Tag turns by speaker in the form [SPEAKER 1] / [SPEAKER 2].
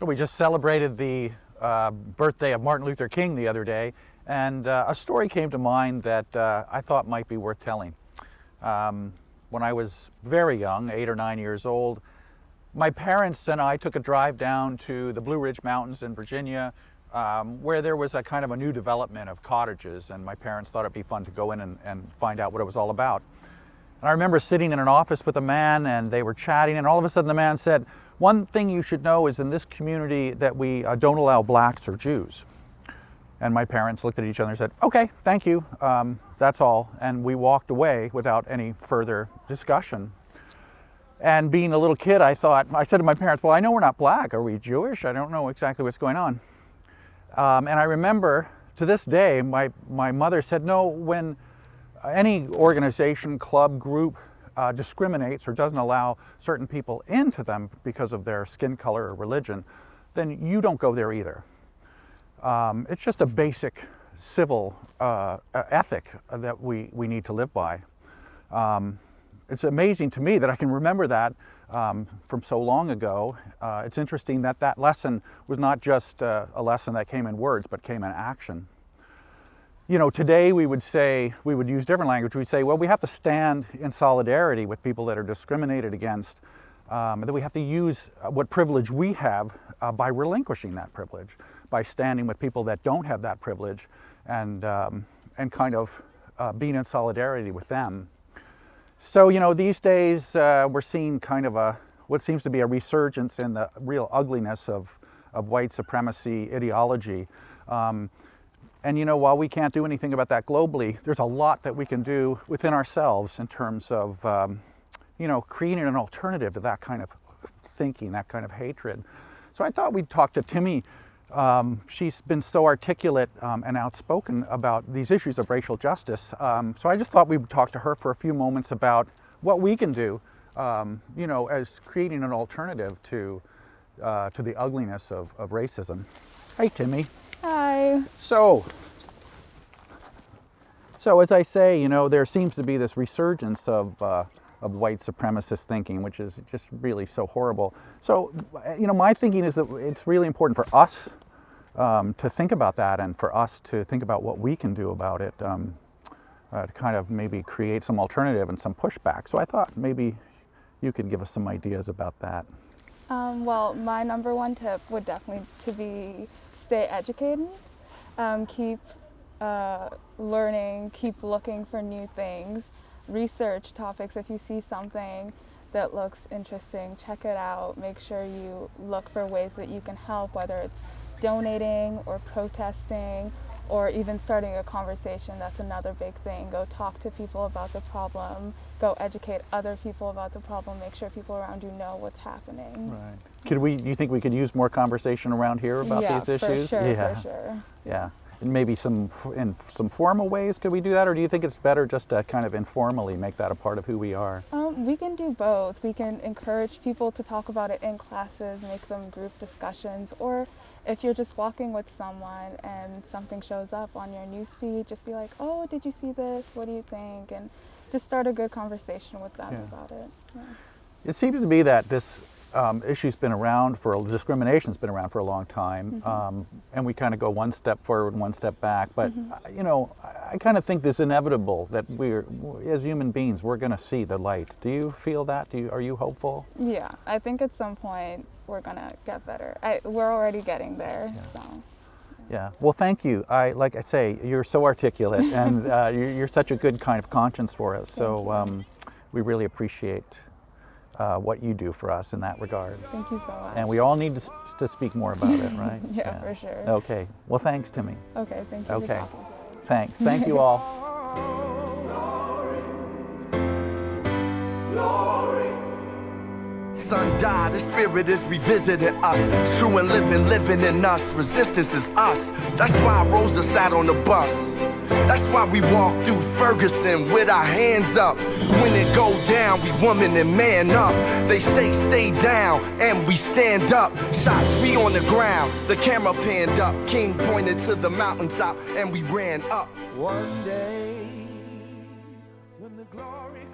[SPEAKER 1] So we just celebrated the birthday of Martin Luther King the other day, and a story came to mind that I thought might be worth telling. When I was very young, 8 or 9 years old, my parents and I took a drive down to the Blue Ridge Mountains in Virginia, where there was a kind of a new development of cottages, and my parents thought it'd be fun to go in and find out what it was all about. And I remember sitting in an office with a man, and they were chatting, and all of a sudden the man said, "One thing you should know is in this community that we don't allow blacks or Jews." And my parents looked at each other and said, "Okay, thank you, that's all." And we walked away without any further discussion. And being a little kid, I said to my parents, "Well, I know we're not black. Are we Jewish? I don't know exactly what's going on." And I remember to this day, my mother said, "No, when any organization, club, group discriminates or doesn't allow certain people into them because of their skin color or religion, then you don't go there either." It's just a basic civil ethic that we need to live by. It's amazing to me that I can remember that from so long ago. It's interesting that that lesson was not just a lesson that came in words, but came in action. You know, today we would use different language. We'd say, well, we have to stand in solidarity with people that are discriminated against, and that we have to use what privilege we have by relinquishing that privilege, by standing with people that don't have that privilege, and kind of being in solidarity with them. So, you know, these days we're seeing kind of what seems to be a resurgence in the real ugliness of white supremacy ideology. And you know, while we can't do anything about that globally, there's a lot that we can do within ourselves in terms of, you know, creating an alternative to that kind of thinking, that kind of hatred. So I thought we'd talk to Timi. She's been so articulate and outspoken about these issues of racial justice. So I just thought we would talk to her for a few moments about what we can do, you know, as creating an alternative to the ugliness of racism. Hey, Timi.
[SPEAKER 2] Hi.
[SPEAKER 1] So as I say, you know, there seems to be this resurgence of white supremacist thinking, which is just really so horrible. So, you know, my thinking is that it's really important for us to think about that, and for us to think about what we can do about it, to kind of maybe create some alternative and some pushback. So I thought maybe you could give us some ideas about that.
[SPEAKER 2] Well, my number one tip would definitely be stay educated, keep learning, keep looking for new things, research topics. If you see something that looks interesting, check it out. Make sure you look for ways that you can help, whether it's donating or protesting or even starting a conversation. That's another big thing. Go talk to people about the problem. Go educate other people about the problem. Make sure people around you know what's happening.
[SPEAKER 1] Right. Do you think we could use more conversation around here about these issues?
[SPEAKER 2] For sure.
[SPEAKER 1] Yeah. And maybe in some formal ways could we do that, or do you think it's better just to kind of informally make that a part of who we are?
[SPEAKER 2] We can do both. We can encourage people to talk about it in classes, make them group discussions, or if you're just walking with someone and something shows up on your newsfeed, just be like, "Oh, did you see this? What do you think?" And just start a good conversation with them about it. Yeah.
[SPEAKER 1] It seems to me that this issue's been around discrimination's been around for a long time, and we kind of go one step forward and one step back. But you know, I kind of think it's inevitable that as human beings, we're going to see the light. Do you feel that? Are you hopeful?
[SPEAKER 2] Yeah, I think at some point we're gonna get better. We're already getting there.
[SPEAKER 1] Yeah.
[SPEAKER 2] So.
[SPEAKER 1] Yeah. Well, thank you. Like I say, you're so articulate, and you're such a good kind of conscience for us. So we really appreciate what you do for us in that regard.
[SPEAKER 2] Thank you so much.
[SPEAKER 1] And we all need to speak more about it, right?
[SPEAKER 2] Yeah, for sure.
[SPEAKER 1] Okay. Well, thanks, Timi.
[SPEAKER 2] Okay, thank you.
[SPEAKER 1] Okay. Thanks. Thank you all.
[SPEAKER 3] Son died, the spirit is revisiting us. True and living in us. Resistance is us. That's why Rosa sat on the bus. That's why we walk through Ferguson with our hands up. When it go down, we woman and man up. They say stay down, and we stand up. Shots, we on the ground. The camera panned up. King pointed to the mountaintop, and we ran up. One day, when the glory